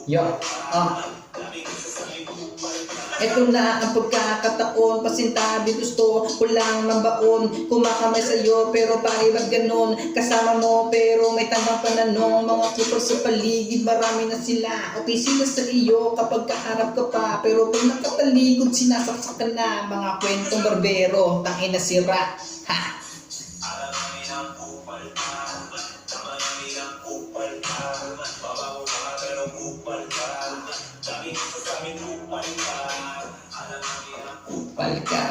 Yo, Eto na ang pagkakataon, pasintabi gusto ko lang ng baon. Kumakamay sa'yo pero pare ba't ganon? Kasama mo pero may tamang pananong. Mga kupal sa paligid marami na sila. Okay sila sa iyo kapag kaharap ka pa, pero pag nakatalikod sinasaksak ka na. Mga kwentong barbero, tangin na sira. Ha! Kupal ka.